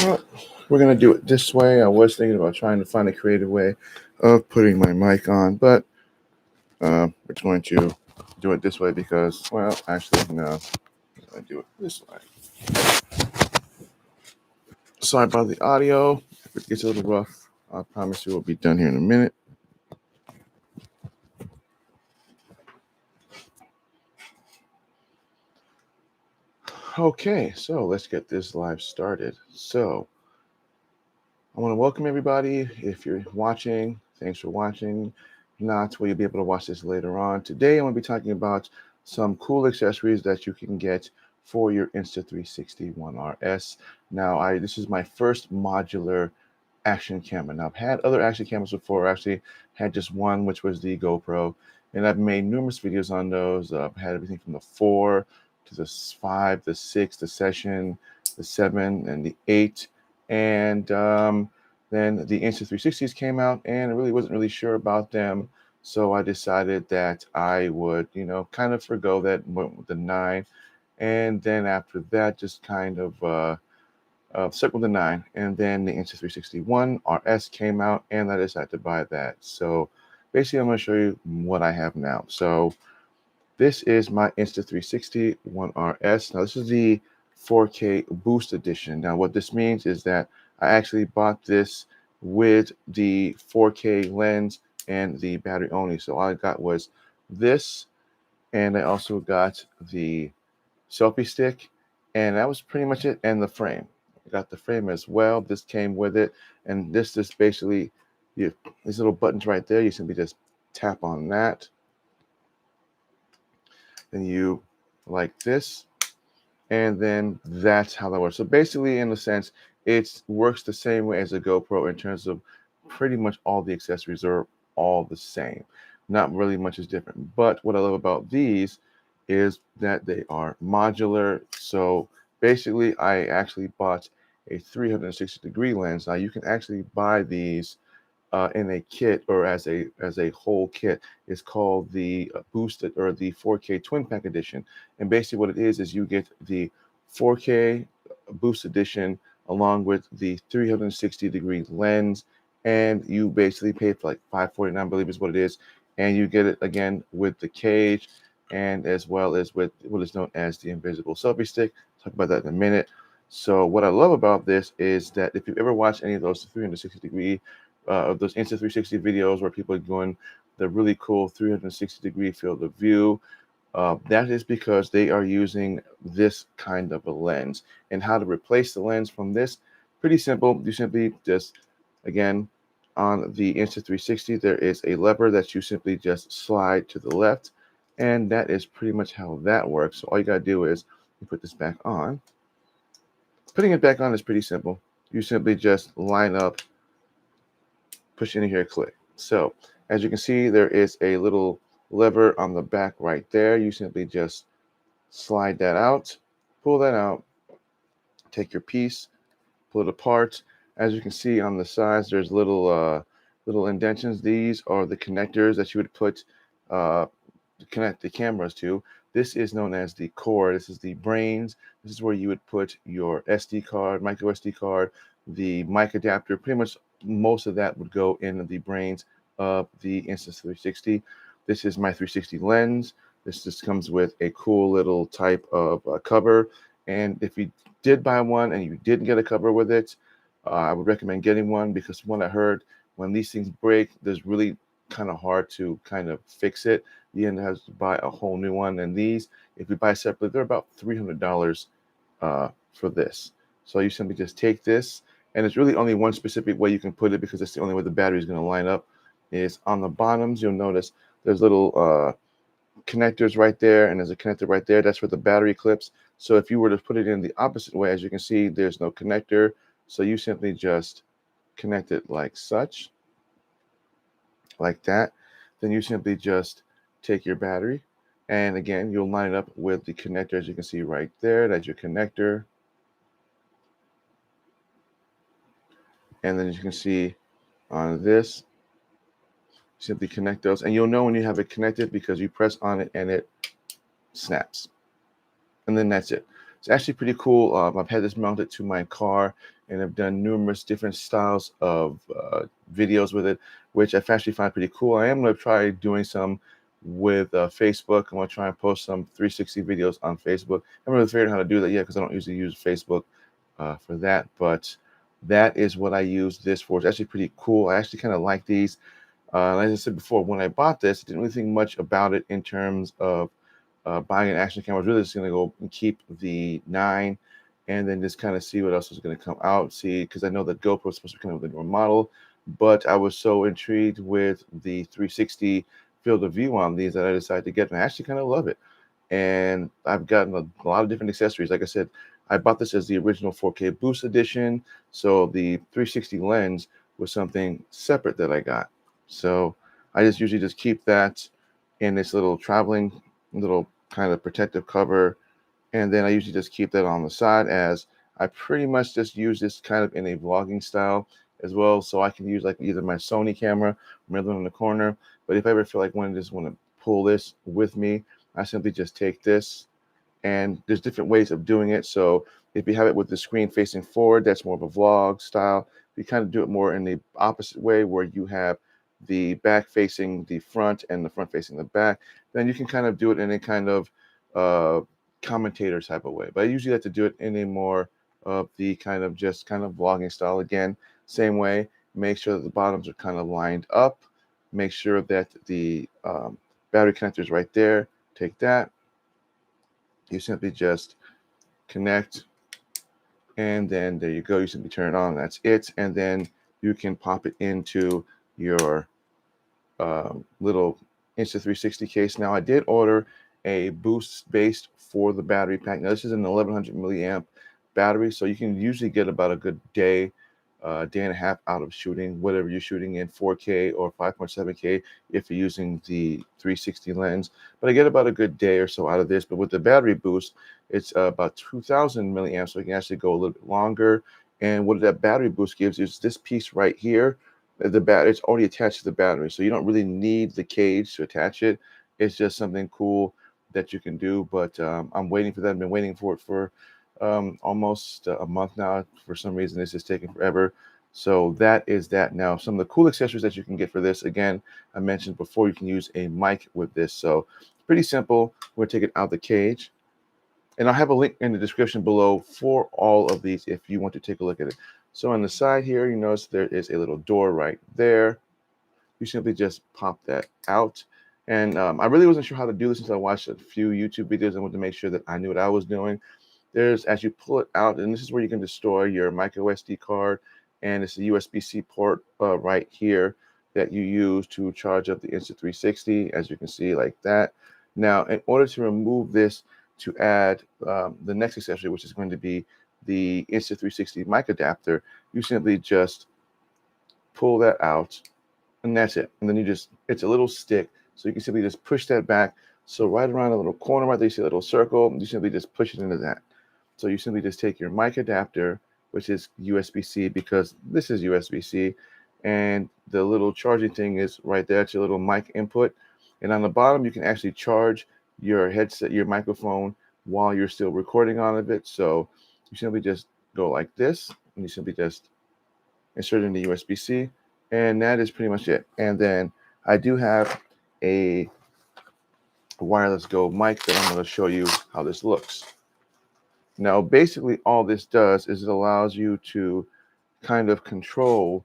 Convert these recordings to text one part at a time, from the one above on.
Well, we're going to do it this way. I was thinking about trying to find a creative way of putting my mic on, but we're going to do it this way because, well, actually, no. I'm going to do it this way. Sorry about the audio. If it gets a little rough, I promise you we'll be done here in a minute. Okay, so let's get this live started. So I want to welcome everybody. If you're watching, thanks for watching. If not, will you be able to watch this later on? Today, I'm going to be talking about some cool accessories that you can get for your Insta360 1RS. Now, this is my first modular action camera. Now, I've had other action cameras before. I actually had just one, which was the GoPro, and I've made numerous videos on those. I've had everything from the 4 to the 5, the 6, the Session, the 7, and the 8. And then the Insta360s came out, and I really wasn't really sure about them. So I decided that I would, kind of forgo that, went with the 9. And then after that, just kind of stuck with the 9. And then the Insta360 One RS came out, and I decided to buy that. So basically, I'm going to show you what I have now. So this is my Insta360 One RS. Now, this is the 4K Boost Edition. Now, what this means is that I actually bought this with the 4K lens and the battery only. So all I got was this, and I also got the selfie stick, and that was pretty much it, and the frame. I got the frame as well. This came with it, and this is basically these little buttons right there. You simply just tap on that, and you like this, and then that's how that works. So basically, in a sense, it works the same way as a GoPro in terms of pretty much all the accessories are all the same. Not really much is different. But what I love about these is that they are modular. So basically, I actually bought a 360-degree lens. Now you can actually buy these in a kit or as a whole kit. It's called the boosted or the 4K twin pack edition. And basically what it is you get the 4K boost edition along with the 360-degree lens, and you basically pay for like $549, I believe is what it is, and you get it again with the cage and as well as with what is known as the invisible selfie stick. Talk about that in a minute. So what I love about this is that if you've ever watched any of those 360-degree of those Insta360 videos where people are doing the really cool 360-degree field of view, that is because they are using this kind of a lens. And how to replace the lens from this, pretty simple. You simply just, again, on the Insta360, there is a lever that you simply just slide to the left, and that is pretty much how that works. So all you got to do is you put this back on. Putting it back on is pretty simple. You simply just line up, push in here, click. So as you can see, there is a little lever on the back right there. You simply just slide that out, pull that out, take your piece, pull it apart. As you can see on the sides, there's little indentions. These are the connectors that you would put to connect the cameras to. This is known as the core. This is the brains. This is where you would put your SD card, micro SD card, the mic adapter. Pretty much most of that would go in the brains of the Insta360. This is my 360 lens. This just comes with a cool little type of cover. And if you did buy one and you didn't get a cover with it, I would recommend getting one, because from what I heard, when these things break, there's really kind of hard to kind of fix it. You end up having to buy a whole new one. And these, if you buy separately, they're about $300 for this. So you simply just take this, and it's really only one specific way you can put it, because it's the only way the battery is going to line up. Is on the bottoms, you'll notice there's little connectors right there, and there's a connector right there. That's for the battery clips. So if you were to put it in the opposite way, as you can see, there's no connector. So you simply just connect it like such, like that. Then you simply just take your battery, and again, you'll line it up with the connector, as you can see right there. That's your connector. And then as you can see on this, simply connect those, and you'll know when you have it connected because you press on it and it snaps. And then that's it. It's actually pretty cool. I've had this mounted to my car, and I've done numerous different styles of videos with it, which I actually find pretty cool. I am going to try doing some with Facebook. I'm going to try and post some 360 videos on Facebook. I haven't really figured out how to do that yet because I don't usually use Facebook for that, but that is what I use this for. It's actually pretty cool. I actually kind of like these. As I said before, when I bought this, I didn't really think much about it in terms of buying an action camera. I was really just going to go and keep the 9 and then just kind of see what else was going to come out. See, because I know that GoPro is supposed to be coming with a newer model, but I was so intrigued with the 360 field of view on these that I decided to get them. I actually kind of love it. And I've gotten a lot of different accessories. Like I said, I bought this as the original 4K Boost edition. So the 360 lens was something separate that I got. So I just usually just keep that in this little traveling little kind of protective cover, and then I usually just keep that on the side, as I pretty much just use this kind of in a vlogging style as well, so I can use like either my Sony camera or my other one in the corner. But if I ever feel like I just want to pull this with me, I simply just take this, and there's different ways of doing it. So if you have it with the screen facing forward, that's more of a vlog style. If you kind of do it more in the opposite way, where you have the back facing the front and the front facing the back, then you can kind of do it in a kind of uh, commentator type of way. But I usually like to do it in a more of the kind of just kind of vlogging style. Again, same way, make sure that the bottoms are kind of lined up. Make sure that the battery connector is right there. Take that. You simply just connect, and then there you go. You simply turn it on. That's it. And then you can pop it into your little Insta360 case. Now, I did order a boost based for the battery pack. Now, this is an 1100 milliamp battery, so you can usually get about a good day, day and a half out of shooting, whatever you're shooting in 4K or 5.7K if you're using the 360 lens. But I get about a good day or so out of this. But with the battery boost, it's about 2000 milliamps, so you can actually go a little bit longer. And what that battery boost gives is this piece right here. It's already attached to the battery, so you don't really need the cage to attach it. It's just something cool that you can do. But I'm waiting for that. I've been waiting for it for almost a month now. For some reason, this is taking forever. So that is that. Now, some of the cool accessories that you can get for this, again, I mentioned before, you can use a mic with this. So it's pretty simple. We're going to take it out of the cage, and I'll have a link in the description below for all of these if you want to take a look at it. So on the side here, you notice there is a little door right there. You simply just pop that out. And I really wasn't sure how to do this until I watched a few YouTube videos. I wanted to make sure that I knew what I was doing. There's, as you pull it out, and this is where you can just store your micro SD card, and it's a USB-C port right here that you use to charge up the Insta360, as you can see, like that. Now, in order to remove this, to add the next accessory, which is going to be the Insta360 mic adapter, you simply just pull that out, and that's it. And then it's a little stick, so you can simply just push that back. So right around the little corner right there, you see a little circle, you simply just push it into that. So you simply just take your mic adapter, which is USB-C, because this is USB-C, and the little charging thing is right there. It's your little mic input. And on the bottom, you can actually charge your headset, your microphone, while you're still recording on it. So you simply just go like this, and you simply just insert it into USB-C, and that is pretty much it. And then I do have a wireless Go mic that I'm going to show you how this looks. Now, basically, all this does is it allows you to kind of control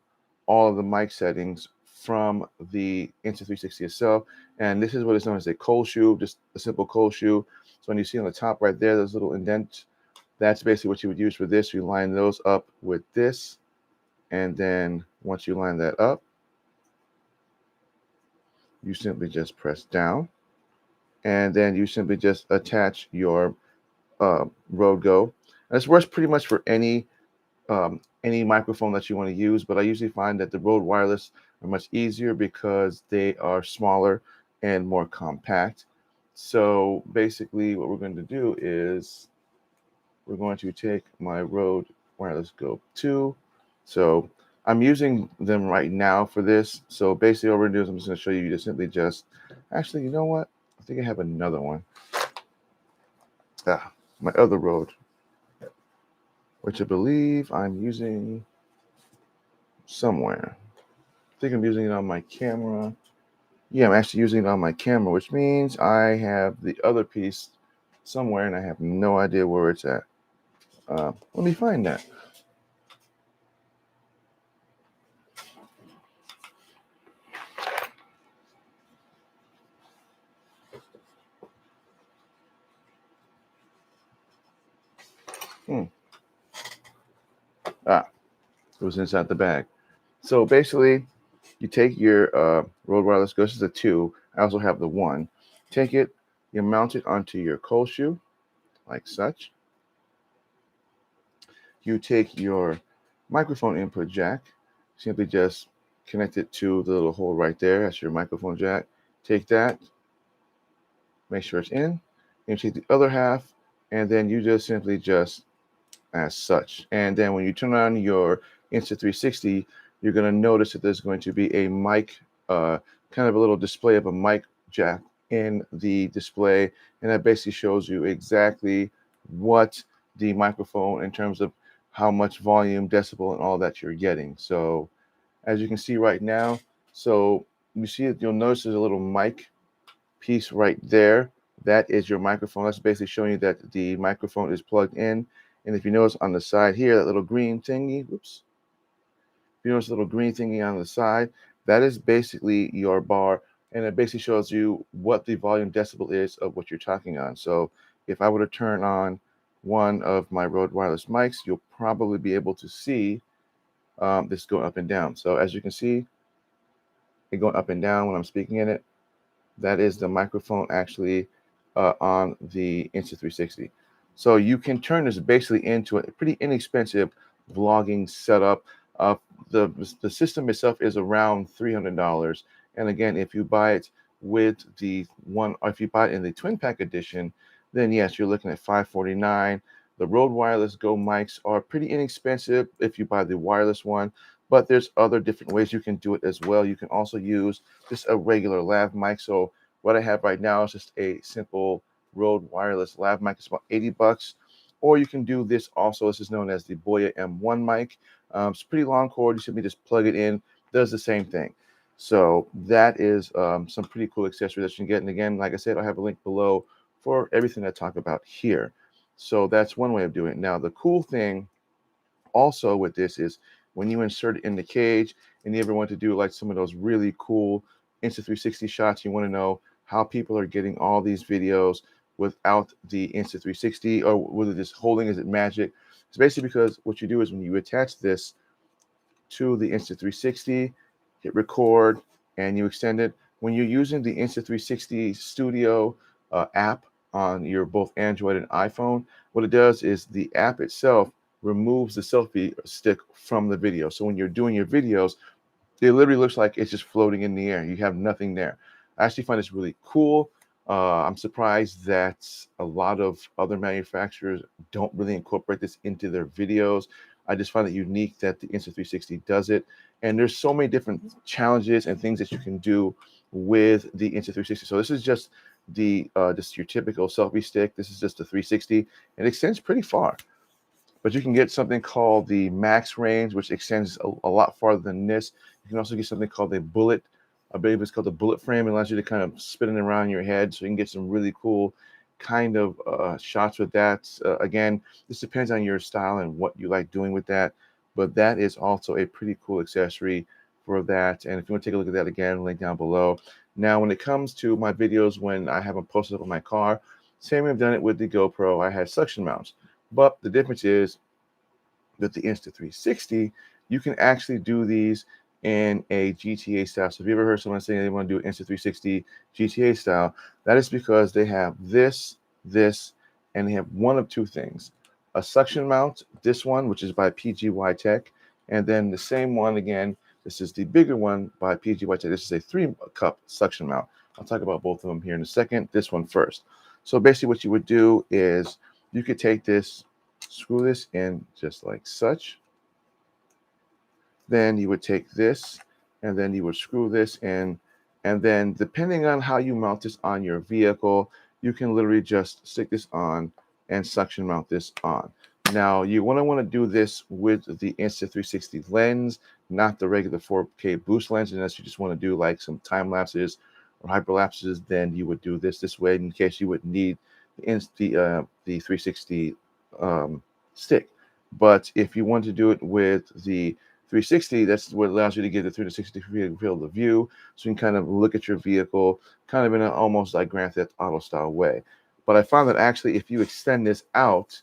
all of the mic settings from the Insta360 itself. And this is what is known as a cold shoe, just a simple cold shoe. So when you see on the top right there, there's a little indent. That's basically what you would use for this. You line those up with this. And then once you line that up, you simply just press down. And then you simply just attach your Rode Go. And this works pretty much for any microphone that you want to use, but I usually find that the Rode Wireless are much easier because they are smaller and more compact. So basically what we're going to do is we're going to take my Rode Wireless Go 2. So I'm using them right now for this. So basically all we're going to do is I'm just going to show you to simply just, actually, you know what? I think I have another one. My other Rode which I believe I'm using somewhere. I think I'm using it on my camera. Yeah, I'm actually using it on my camera, which means I have the other piece somewhere and I have no idea where it's at. Let me find that. Hmm. Ah, it was inside the bag. So basically, you take your Rode Wireless Go. This is a 2. I also have the 1. Take it, you mount it onto your cold shoe, like such. You take your microphone input jack, simply just connect it to the little hole right there. That's your microphone jack. Take that, make sure it's in, and take the other half, and then you just simply just as such. And then when you turn on your Insta360, you're going to notice that there's going to be a mic, kind of a little display of a mic jack in the display. And that basically shows you exactly what the microphone in terms of how much volume, decibel, and all that you're getting. So as you can see right now, so you see it, you'll notice there's a little mic piece right there. That is your microphone. That's basically showing you that the microphone is plugged in. And if you notice on the side here, that little green thingy, whoops, if you notice a little green thingy on the side, that is basically your bar. And it basically shows you what the volume decibel is of what you're talking on. So if I were to turn on one of my Rode wireless mics, you'll probably be able to see this going up and down. So as you can see, it going up and down when I'm speaking in it. That is the microphone actually on the Insta360. So you can turn this basically into a pretty inexpensive vlogging setup. Uh, the system itself is around $300. And again, if you buy it with the one, or if you buy it in the twin pack edition, then yes, you're looking at $549. The Rode Wireless Go mics are pretty inexpensive if you buy the wireless one, but there's other different ways you can do it as well. You can also use just a regular lav mic. So what I have right now is just a simple Rode wireless lav mic. It's about 80 bucks. Or you can do this also. This is known as the Boya M1 mic. It's a pretty long cord. You simply just plug it in. Does the same thing. So that is some pretty cool accessories that you can get. And again, like I said, I have a link below for everything I talk about here. So that's one way of doing it. Now, the cool thing also with this is when you insert it in the cage and you ever want to do like some of those really cool Insta360 shots, you want to know how people are getting all these videos without the Insta360, or whether this holding, is it magic? It's basically because what you do is when you attach this to the Insta360, hit record, and you extend it. When you're using the Insta360 Studio app on your both Android and iPhone, what it does is the app itself removes the selfie stick from the video. So when you're doing your videos, it literally looks like it's just floating in the air. You have nothing there. I actually find this really cool. I'm surprised that a lot of other manufacturers don't really incorporate this into their videos. I just find it unique that the Insta360 does it. And there's so many different challenges and things that you can do with the Insta360. So this is just the just your typical selfie stick. This is just the 360. It extends pretty far. But you can get something called the max range, which extends a lot farther than this. You can also get something called a bullet. I believe it's called the bullet frame. It allows you to kind of spin it around your head, so you can get some really cool kind of shots with that. Again, this depends on your style and what you like doing with that. But that is also a pretty cool accessory for that. And if you want to take a look at that again, link down below. Now, when it comes to my videos, when I have them posted up in my car, same way I've done it with the GoPro, I had suction mounts. But the difference is with the Insta360, you can actually do these in a GTA style. So if you ever heard someone saying they want to do Insta360 GTA style, that is because they have this, and they have one of two things. A suction mount, this one, which is by PGY Tech, and then the same one again, this is the bigger one by PGY Tech. This is a 3-cup suction mount. I'll talk about both of them here in a second. This one first. So basically what you would do is you could take this, screw this in just like such. Then you would take this and then you would screw this in. And then depending on how you mount this on your vehicle, you can literally just stick this on and suction mount this on. Now, you want to do this with the Insta360 lens, not the regular 4K boost lens. Unless you just want to do like some time lapses or hyperlapses, then you would do this way in case you would need the 360 stick. But if you want to do it with the 360, that's what allows you to get the 360 field of view, so you can kind of look at your vehicle, kind of in an almost like Grand Theft Auto style way. But I found that actually, if you extend this out,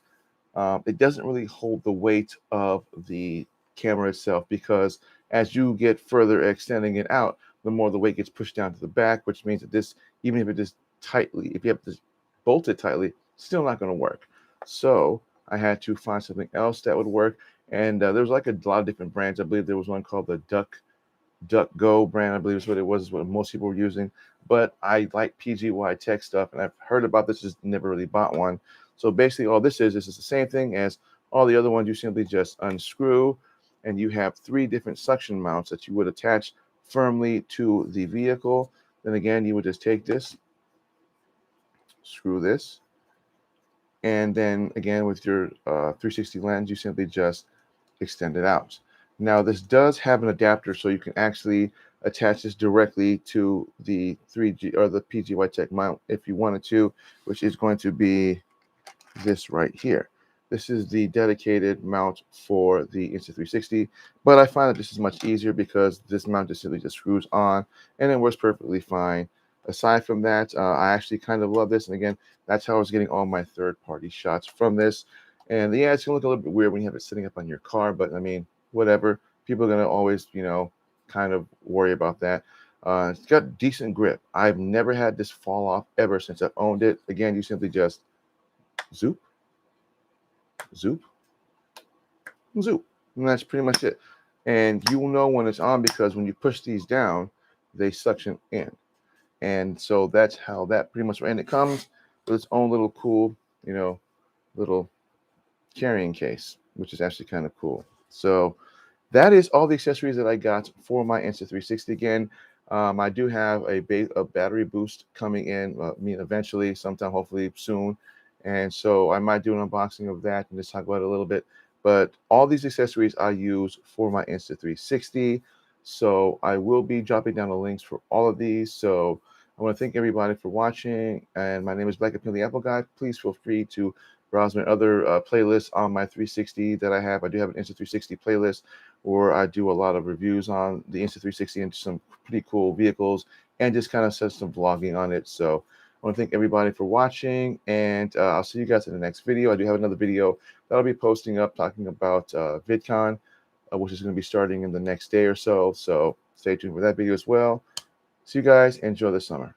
it doesn't really hold the weight of the camera itself, because as you get further extending it out, the more the weight gets pushed down to the back, which means that this, even if it is tightly, if you have this bolted tightly, still not going to work. So I had to find something else that would work. And there was like a lot of different brands. I believe there was one called the Duck Go brand, I believe is what it was, is what most people were using. But I like PGY Tech stuff, and I've heard about this, just never really bought one. So basically, all this is the same thing as all the other ones. You simply just unscrew, and you have 3 different suction mounts that you would attach firmly to the vehicle. Then again, you would just take this, screw this, and then again with your 360 lens, you simply just extend it out. Now, this does have an adapter, so you can actually attach this directly to the 3G or the PGY Tech mount if you wanted to, which is going to be this right here. This is the dedicated mount for the Insta360, but I find that this is much easier because this mount just simply just screws on and it works perfectly fine. Aside from that, I actually kind of love this, and again, that's how I was getting all my third-party shots from this. And yeah, it's gonna look a little bit weird when you have it sitting up on your car, but I mean, whatever. People are gonna always, kind of worry about that. It's got decent grip. I've never had this fall off ever since I've owned it. Again, you simply just zoop, zoop, zoop, and that's pretty much it. And you will know when it's on because when you push these down, they suction in. And so that's how that pretty much, and it comes with its own little cool, little carrying case, which is actually kind of cool. So that is all the accessories that I got for my Insta360. Again, I do have a battery boost coming in, eventually, sometime, hopefully soon. And so I might do an unboxing of that and just talk about it a little bit. But all these accessories I use for my Insta360. So I will be dropping down the links for all of these. So I want to thank everybody for watching. And my name is Black Appeal the Apple Guy. Please feel free to browse my other playlists on my 360 that I have. I do have an Insta360 playlist where I do a lot of reviews on the Insta360 and some pretty cool vehicles, and just kind of set some vlogging on it. So I want to thank everybody for watching, and I'll see you guys in the next video. I do have another video that I'll be posting up talking about VidCon, which is going to be starting in the next day or so. So stay tuned for that video as well. See you guys. Enjoy the summer.